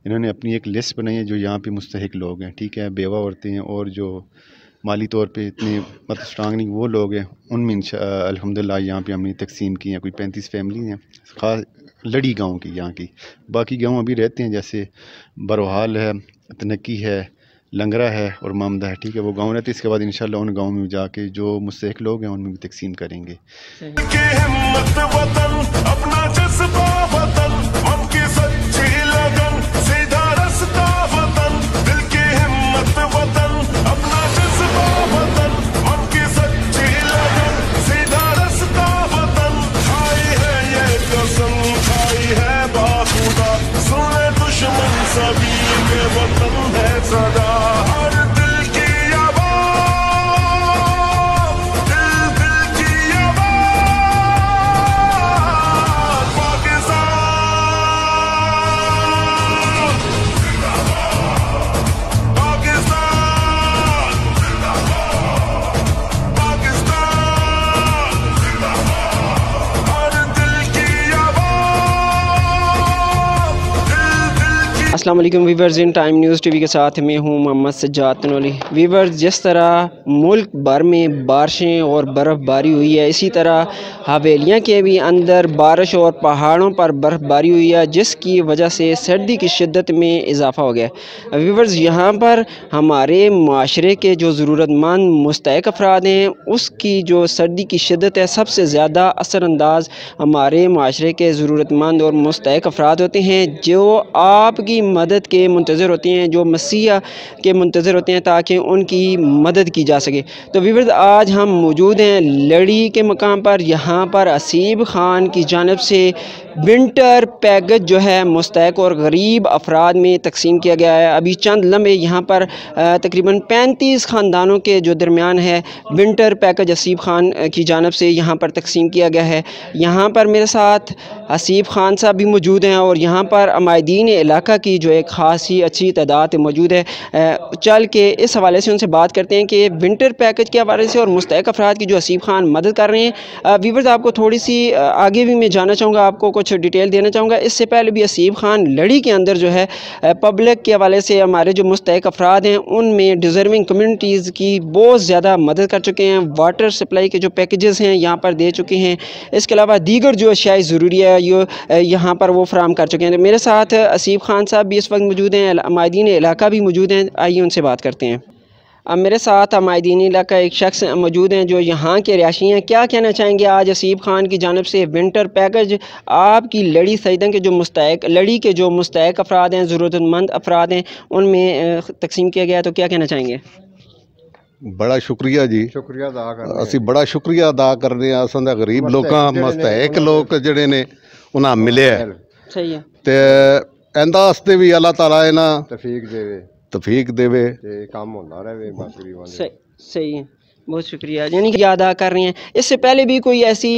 इन्होंने अपनी एक लिस्ट बनाई है जो यहाँ पे मुस्तहिक लोग हैं, ठीक है, बेवा औरतें हैं और जो माली तौर पे इतने मतलब स्ट्रांग नहीं वो लोग हैं, उनमें अल्हम्दुलिल्लाह यहाँ पे हमने तकसीम की हैं। कोई 35 फैमिली हैं ख़ास लड़ी गांव की यहाँ की। बाकी गांव अभी रहते हैं, जैसे बरोहाल है, तनकी है, लंगरा है और मामदा है, ठीक है, वो गांव रहते हैं। इसके बाद इंशाल्लाह उन गाँव में जाके जो मुस्तहिक लोग हैं उनमें भी तकसीम करेंगे। सभी के वतन है सदा हर दिल की आवाज़, दिल दिल की आवाज़। पाकिस्तान पाकिस्तान पाकिस्तान हर दिल की आवाज़। अस्सलाम वालेकुम viewers, in time news TV के साथ मैं हूं मोहम्मद सज्जाद तनोली। वीवर्स, जिस तरह मुल्क भर में बारिशें और बर्फ़बारी हुई है, इसी तरह हवेलियां के भी अंदर बारिश और पहाड़ों पर बर्फ़बारी हुई है, जिसकी वजह से सर्दी की शिद्दत में इजाफ़ा हो गया। वीवर्स, यहाँ पर हमारे माशरे के जो ज़रूरतमंद मुस्तहिक अफराद हैं, उसकी जो सर्दी की शिद्दत है, सबसे ज़्यादा असरअंदाज हमारे माशरे के ज़रूरतमंद और मुस्तहिक अफराद होते हैं, जो आपकी मदद के मुंतज़र होते हैं, जो मसीहा के मुंतज़र होते हैं, ताकि उनकी मदद की जा सके। तो वीवर्स, आज हम मौजूद हैं लड़ी के मकाम पर। यहाँ पर असीब ख़ान की जानिब से विंटर पैकेज जो है मुस्तहिक और गरीब अफराद में तकसीम किया गया है। अभी चंद लम्हे यहाँ पर तकरीबन 35 ख़ानदानों के जो दरमियान है विंटर पैकेज असीब ख़ान की जानिब से यहाँ पर तकसीम किया गया है। यहाँ पर मेरे साथ असीब ख़ान साहब भी मौजूद हैं और यहाँ पर अमायदीन इलाका की जो एक ख़ासी अच्छी तादाद मौजूद है। चल के इस हवाले से उनसे बात करते हैं कि विंटर पैकेज के हवाले से और मुस्तहिक अफराद की जो असीब ख़ान मदद कर रहे हैं। वीवर्स, आपको थोड़ी सी आगे भी मैं जानना चाहूँगा, आपको कुछ डिटेल देना चाहूँगा। इससे पहले भी असीब ख़ान लड़ी के अंदर जो है पब्लिक के हवाले से हमारे जो मुस्तहिक अफराद हैं उनमें डिज़र्विंग कम्यूनिटीज़ की बहुत ज़्यादा मदद कर चुके हैं। वाटर सप्लाई के जो पैकेजेस हैं यहाँ पर दे चुके हैं। इसके अलावा दीगर जो अशियाई ज़रूरी है यहाँ पर वो फराम कर चुके हैं। मेरे साथ असीब ख़ान साहब भी इस वक्त मौजूद हैं, अमायदीन इलाका भी मौजूद हैं। आइए उनसे बात करते हैं। अब मेरे साथ अमायदीन इलाका एक शख्स मौजूद हैं जो यहाँ के रिहायशी हैं। क्या कहना चाहेंगे आज असीब ख़ान की जानिब से विंटर पैकेज आपकी लड़ी सईदा के जो मुस्तहिक लड़ी के जो मुस्तहिक अफराद हैं, ज़रूरतमंद अफराद हैं, उनमें तकसीम किया गया, तो क्या कहना चाहेंगे? बड़ा शुक्रिया जी, शुक्रिया अदा करने असी बड़ा शुक्रिया अदा करने असां दा गरीब लोकां मुस्तहिक लोग जिहड़े ने उन्हां मिले सही है ते इंदा वास्ते भी अल्लाह ताला इन्हां तौफीक देवे सही सही है, बहुत शुक्रिया। यानी कि अदा कर रही हैं। इससे पहले भी कोई ऐसी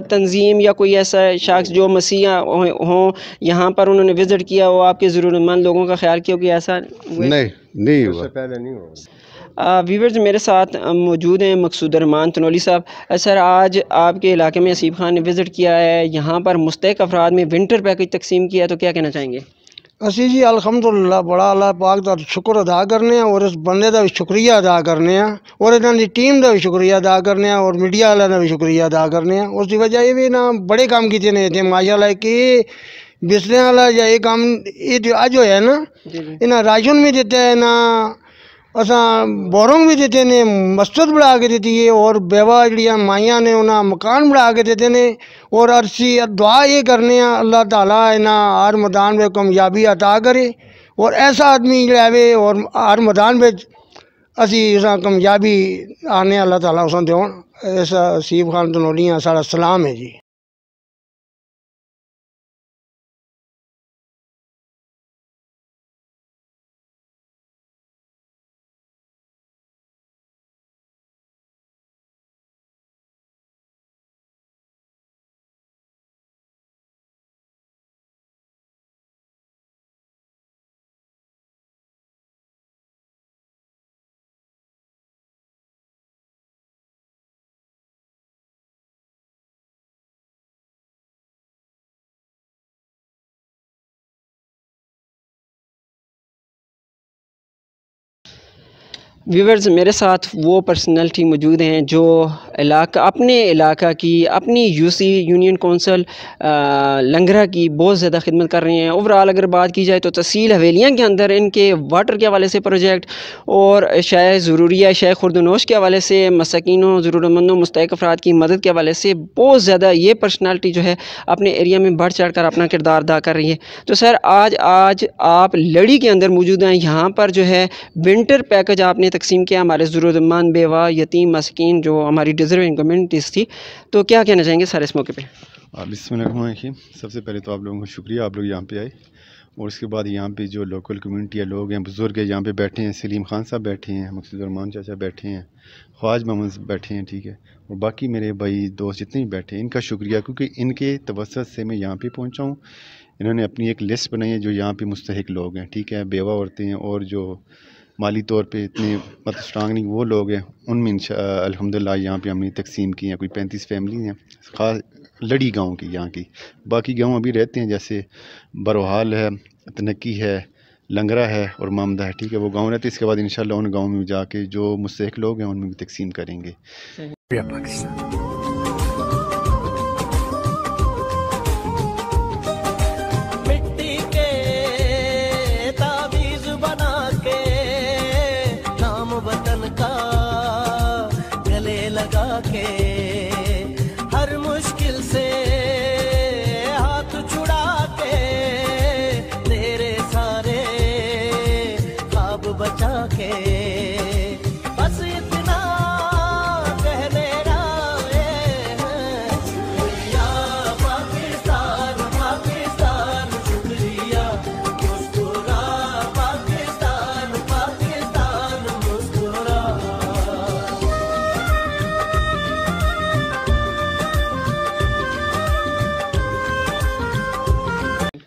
तंजीम या कोई ऐसा शख्स जो मसीहा हों यहाँ पर उन्होंने विज़िट किया हो, आपके ज़रूरतमंद लोगों का ख्याल किया हो कि ऐसा नहीं हुआ? पहले नहीं हुआ। व्यूवर्स, मेरे साथ मौजूद हैं मकसूद रहमान तनोली साहब। सर, आज आपके इलाके में असीब ख़ान ने विज़िट किया है, यहाँ पर मुस्तहिक अफराद में विंटर पैकेज तकसीम किया है, तो क्या कहना चाहेंगे? असी जी अल्हम्दुलिल्लाह बड़ा अल्लाह पाक दा शुक्र अदा करने और इस बंदे का भी शुक्रिया अदा करने और इन्हों की टीम का भी शुक्रिया अदा करने और मीडिया वालों का भी शुक्रिया अदा करने। उसकी वजह ये भी ना बड़े काम किए ने इतने माशाअल्लाह कि बिस्तरे वाला या ये काम ये जो अज होया ना, इन्हें राशन भी दिता है ना, असा बोरोंग भी देते ने, मस्जिद बढ़ा के देती है और बेवा जड़िया माइया ने उन्हें मकान बढ़ा के देते ने। और अरसी दुआ ये करने अल्लाह ताला इन्हें हर मैदान में कामयाबी अता करे और ऐसा आदमी जड़ावे और हर मैदान में असी कामयाबी आने अल्लाह ताला उस देन। ऐसा असीब ख़ान तनोली सारा सलाम है जी। व्यूवर्स, मेरे साथ वो पर्सनैलिटी मौजूद हैं जो अपने इलाका की, अपनी यूसी यूनियन कौंसल लंगरा की बहुत ज़्यादा खिदमत कर रही हैं। ओवरऑल अगर बात की जाए तो तहसील हवेलियाँ के अंदर इनके वाटर के हवाले से प्रोजेक्ट और शाह ज़रूरिया, शाह खुर्दनोश के हवाले से, मसाकीनों, ज़रूरतमंदों, मुस्तहिक अफराद की मदद के हवाले से बहुत ज़्यादा ये पर्सनैलिटी जो है अपने एरिया में बढ़ चढ़ कर अपना किरदार अदा कर रही है। तो सर आज आप लड़ी के अंदर मौजूद हैं। यहाँ पर जो है विंटर पैकेज आपने तकसीम किया हमारे ज़रूरतमंद, बेवा, यतीम, मस्कीन जो हमारी डिज़र्विंग कम्युनिटीज़ थी। तो क्या कहना चाहेंगे सर इस मौके पे? बिस्मिल्लाह। सबसे पहले तो आप लोगों को शुक्रिया, आप लोग यहाँ पे आए। और उसके बाद यहाँ पे जो लोकल कम्युनिटी है, लोग हैं, बुज़ुर्ग हैं, यहाँ पे बैठे हैं। सलीम खान साहब बैठे हैं, मकसूद रहमान चाचा बैठे हैं, ख्वाज मोहम्मद बैठे हैं, ठीक है। और बाकी मेरे भाई दोस्त जितने भी बैठे हैं, इनका शुक्रिया, क्योंकि इनके तवस्सुत से मैं यहाँ पे पहुँचा हूँ। इन्होंने अपनी एक लिस्ट बनाई है जो यहाँ पे मुस्तहिक लोग हैं, ठीक है, बेवा औरतें हैं और जो माली तौर पे इतने मतलब स्ट्रांग नहीं वो लोग हैं, उनमें अल्हम्दुलिल्लाह यहाँ पे हमने तकसीम की हैं। कोई 35 फैमिली हैं ख़ास लड़ी गांव की यहाँ की। बाकी गांव अभी रहते हैं, जैसे बरोहाल है, तनक्की है, लंगरा है और मामदा है, ठीक है, वो गांव रहते हैं। इसके बाद इंशाल्लाह उन गाँव में जाके जो मुस्तहिक लोग हैं उनमें भी तकसीम करेंगे।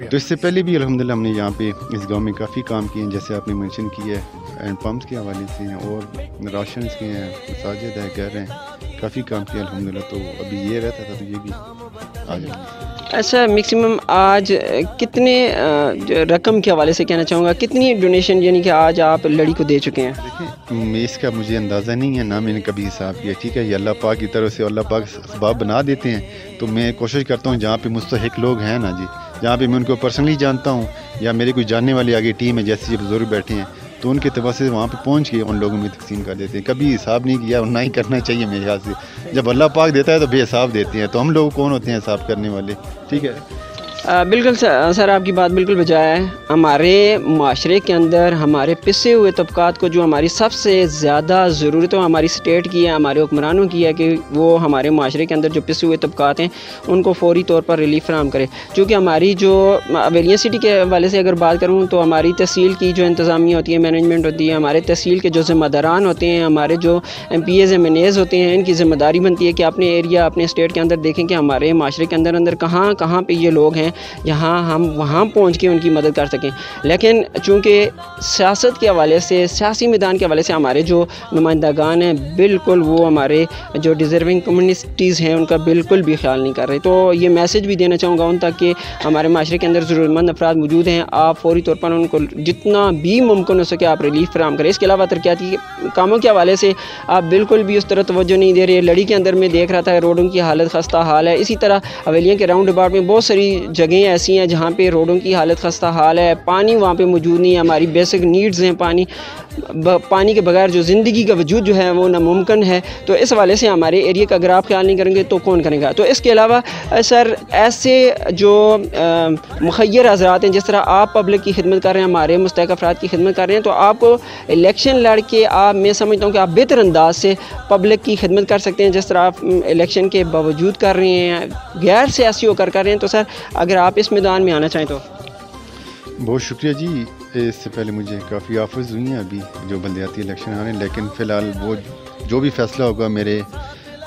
तो इससे पहले भी अल्हम्दुलिल्लाह हमने यहाँ पे इस गांव में काफ़ी काम किए हैं, जैसे आपने मेंशन किया है एंड पम्प्स के हवाले से हैं और राशन के हैं, मसाजिद है, घर हैं, काफ़ी काम किया अल्हम्दुलिल्लाह। तो अभी ये रहता था तो ये भी आ जाए। अच्छा, मैक्सिमम आज कितने रकम के हवाले से कहना चाहूँगा, कितनी डोनेशन यानी कि आज आप लड़ी को दे चुके हैं? देखिए, इसका मुझे अंदाज़ा नहीं है, ना मैंने कभी हिसाब किया, ठीक है। ये अल्लाह पाक की तरफ से अल्लाह पाक असबाब बना देते हैं। तो मैं कोशिश करता हूँ जहाँ पे मुस्तहिक लोग हैं ना जी, जहाँ पे मैं उनको पर्सनली जानता हूँ या मेरे कोई जानने वाली आगे टीम है, जैसे ये बुजुर्ग बैठे हैं, तो उनके तबा से वहाँ पे पहुँच के उन लोगों में तकसीम कर देते हैं। कभी हिसाब नहीं किया और ना ही करना चाहिए मेरे ख्याल से। जब अल्लाह पाक देता है तो बेहिसाब देते हैं, तो हम लोग कौन होते हैं हिसाब करने वाले, ठीक है। बिल्कुल सर, आपकी बात बिल्कुल बजाय है। हमारे माशरे के अंदर हमारे पिसे हुए तबकात को जो हमारी सबसे ज़्यादा ज़रूरत है हमारी स्टेट की है, हमारे हुक्मरानों की है कि वो हमारे माशरे के अंदर जो पिसे हुए तबकात हैं उनको फ़ौरी तौर पर रिलीफ फराहम करें। चूँकि हमारी जो हवेलियाँ सिटी के हवाले से अगर बात करूँ तो हमारी तहसील की जो इंतज़ामिया होती है, मैनेजमेंट होती है, हमारे तहसील के जो ज़िम्मेदारान होते हैं, हमारे जो MPAs MNAs होते हैं, इनकी ज़िम्मेदारी बनती है कि अपने एरिया, अपने स्टेट के अंदर देखें कि हमारे माशरे के अंदर कहाँ कहाँ पे ये लोग हैं, यहाँ हम वहाँ पहुँच के उनकी मदद कर सकें। लेकिन चूँकि सियासत के हवाले से, सियासी मैदान के हवाले से हमारे जो नुमाइंदागान हैं, बिल्कुल वो हमारे जो डिज़र्विंग कम्युनिटीज़ हैं उनका बिल्कुल भी ख्याल नहीं कर रहे। तो ये मैसेज भी देना चाहूँगा उन तक कि हमारे माशरे के अंदर ज़रूरतमंद अफराद मौजूद हैं, आप फ़ौरी तौर पर उनको जितना भी मुमकिन हो सके आप रिलीफ फराहम करें। इसके अलावा तरक्याती कामों के हवाले से आप बिल्कुल भी उस तरह तवज्जो नहीं दे रहे। लड़ी के अंदर में देख रहा था रोडों की हालत खस्ता हाल है। इसी तरह हवेलियाँ के राउंड अबाउट में बहुत सारी जगहें ऐसी हैं जहाँ पे रोडों की हालत खस्ता हाल है, पानी वहाँ पे मौजूद नहीं है। हमारी बेसिक नीड्स हैं, पानी के बगैर जो ज़िंदगी का वजूद जो है वो नामुमकिन है। तो इस हवाले से हमारे एरिया का अगर आप ख्याल नहीं करेंगे तो कौन करेगा। तो इसके अलावा सर ऐसे जो मुखय्यर हज़रात हैं, जिस तरह आप पब्लिक की खिदमत कर रहे हैं, हमारे मुस्तहिक अफराद की खिदमत कर रहे हैं, तो आपको इलेक्शन लड़ के मैं समझता हूँ कि आप बेहतर अंदाज से पब्लिक की खिदमत कर सकते हैं, जिस तरह आप इलेक्शन के बावजूद कर रहे हैं, गैर सियासी होकर कर रहे हैं। तो सर अगर आप इस मैदान में आना चाहें तो। बहुत शुक्रिया जी। इससे पहले मुझे काफ़ी ऑफर्स हुई हैं अभी जो बल्दियाती इलेक्शन आ रहे हैं, लेकिन फ़िलहाल वो जो भी फ़ैसला होगा मेरे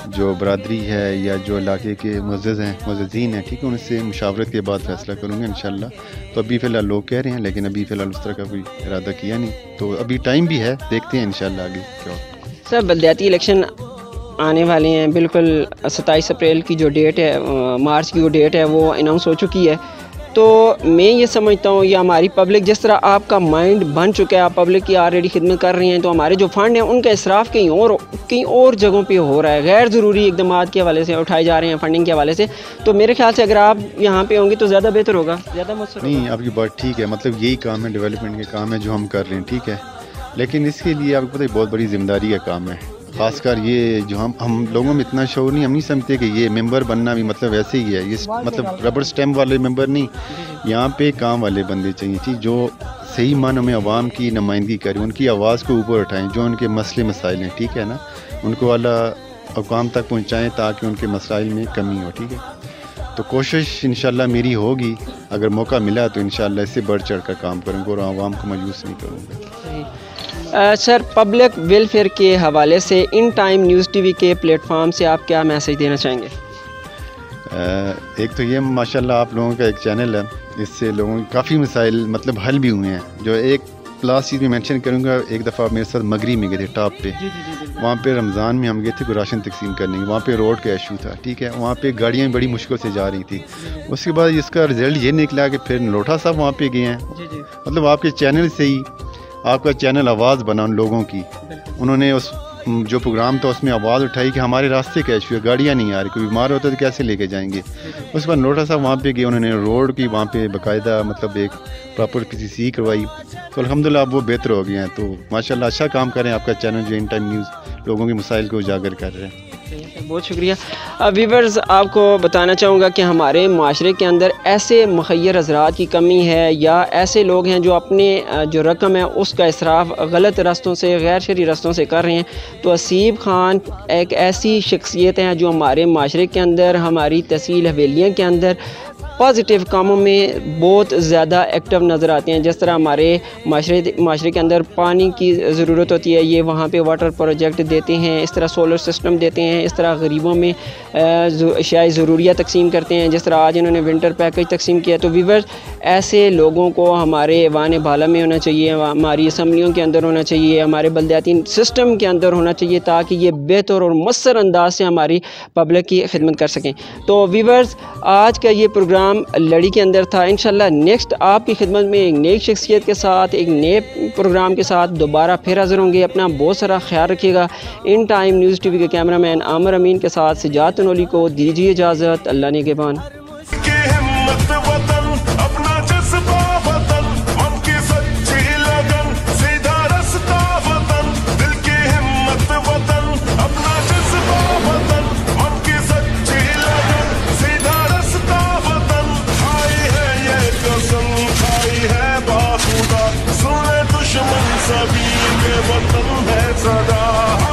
जो बरादरी है या जो इलाके के मुअज़्ज़िज़ हैं, मुअज़्ज़िज़ीन हैं, ठीक है, उनसे मुशावरत के बाद फ़ैसला करूँगा इंशाल्लाह। तो अभी फ़िलहाल लोग कह रहे हैं, लेकिन अभी फ़िलहाल उस तरह का कोई इरादा किया नहीं, तो अभी टाइम भी है, देखते हैं इंशाल्लाह आगे क्या होगा। सर बल्दियाती इलेक्शन आने वाले हैं, बिल्कुल 27 अप्रैल की जो डेट है, मार्च की जो डेट है वो अनाउंस हो चुकी है। तो मैं ये समझता हूँ ये हमारी पब्लिक जिस तरह आपका माइंड बन चुका है, आप पब्लिक की ऑलरेडी खिदमत कर रही हैं, तो हमारे जो फंड हैं उनका इसराफ कहीं और जगहों पे हो रहा है, गैर ज़रूरी इक़दामात के हवाले से उठाए जा रहे हैं फंडिंग के हवाले से। तो मेरे ख्याल से अगर आप यहाँ पे होंगे तो ज़्यादा बेहतर होगा, ज़्यादा मसला नहीं। आपकी बात ठीक है, मतलब यही काम है, डेवलपमेंट के काम है जो हम कर रहे हैं, ठीक है। लेकिन इसके लिए आपको पता है बहुत बड़ी जिम्मेदारी का काम है। खासकर ये जो हम लोगों में इतना शौर नहीं, हम नहीं समझते कि ये मेंबर बनना भी मतलब वैसे ही है, ये मतलब रबर स्टैम्प वाले मेंबर नहीं, यहाँ पे काम वाले बंदे चाहिए, ठीक, जो सही मानों में आवाम की नुमाइंदगी करें, उनकी आवाज़ को ऊपर उठाएं, जो उनके मसले मसाइल हैं, ठीक है ना, उनको वाला अवाम तक पहुँचाएँ ताकि उनके मसाइल में कमी हो, ठीक है। तो कोशिश इंशाल्लाह मेरी होगी, अगर मौका मिला तो इंशाल्लाह इससे बढ़ चढ़ कर काम करूँगा और आवाम को मायूस नहीं करूँगा। सर, पब्लिक वेलफेयर के हवाले से इन टाइम न्यूज़ टीवी के प्लेटफॉर्म से आप क्या मैसेज देना चाहेंगे? एक तो ये माशाल्लाह आप लोगों का एक चैनल है, इससे लोगों के काफ़ी मसाइल मतलब हल भी हुए हैं। जो एक लास्ट चीज़ में मेंशन करूँगा, एक दफ़ा मेरे साथ मगरी में गए थे टॉप पे, वहाँ पे रमज़ान में हम गए थे कोई राशन तकसीम करने, वहाँ पे रोड का इशू था, ठीक है, वहाँ पे गाड़ियाँ बड़ी मुश्किल से जा रही थी। उसके बाद इसका रिज़ल्ट ये निकला कि फिर नलोटा साहब वहाँ पे गए हैं, मतलब आपके चैनल से ही आपका चैनल आवाज़ बना उन लोगों की, उन्होंने उस जो प्रोग्राम था उसमें आवाज़ उठाई कि हमारे रास्ते का इशू है, गाड़ियाँ नहीं आ रही, कोई बीमार होता है तो कैसे लेके जाएंगे। उसके बाद नलोटा साहब वहाँ पे गए, उन्होंने रोड की वहाँ पे बाकायदा मतलब एक प्रॉपर किसी सी करवाई, तो अल्हम्दुलिल्लाह अब वो बेहतर हो गए हैं। तो माशाल्लाह अच्छा काम करें आपका चैनल जो इन टाइम न्यूज़ लोगों के मसाइल को उजागर कर रहे हैं। बहुत शुक्रिया। व्यूअर्स, आपको बताना चाहूँगा कि हमारे माशरे के अंदर ऐसे मुखय्यर हज़रात की कमी है या ऐसे लोग हैं जो अपने जो रकम है उसका इसराफ गलत रास्तों से, गैर शरई रास्तों से कर रहे हैं। तो असीब खान एक ऐसी शख्सियत हैं जो हमारे माशरे के अंदर, हमारी तहसील हवेलियाँ के अंदर पॉजिटिव कामों में बहुत ज़्यादा एक्टिव नज़र आते हैं। जिस तरह हमारे माशरे के अंदर पानी की ज़रूरत होती है, ये वहाँ पे वाटर प्रोजेक्ट देते हैं, इस तरह सोलर सिस्टम देते हैं, इस तरह गरीबों में अशियाई ज़रूरियात तकसीम करते हैं, जिस तरह आज इन्होंने विंटर पैकेज तकसीम किया। तो व्यूअर्स, ऐसे लोगों को हमारे वान बाला में होना चाहिए, हमारी असम्बलियों के अंदर होना चाहिए, हमारे बल्दियाती सिस्टम के अंदर होना चाहिए, ताकि ये बेहतर और मस्सर अंदाज से हमारी पब्लिक की खिदमत कर सकें। तो व्यूअर्स, आज का ये प्रोग्राम लड़ी के अंदर था। इंशाल्लाह नेक्स्ट आपकी खिदमत में एक नई शख्सियत के साथ, एक नए प्रोग्राम के साथ दोबारा फिर हाज़िर होंगे। अपना बहुत सारा ख्याल रखिएगा। इन टाइम न्यूज़ टीवी के कैमरामैन आमिर अमीन के साथ सिजात नोली को दीजिए इजाज़त। अल्लाह निगहबान। सभी के वतन है सदा।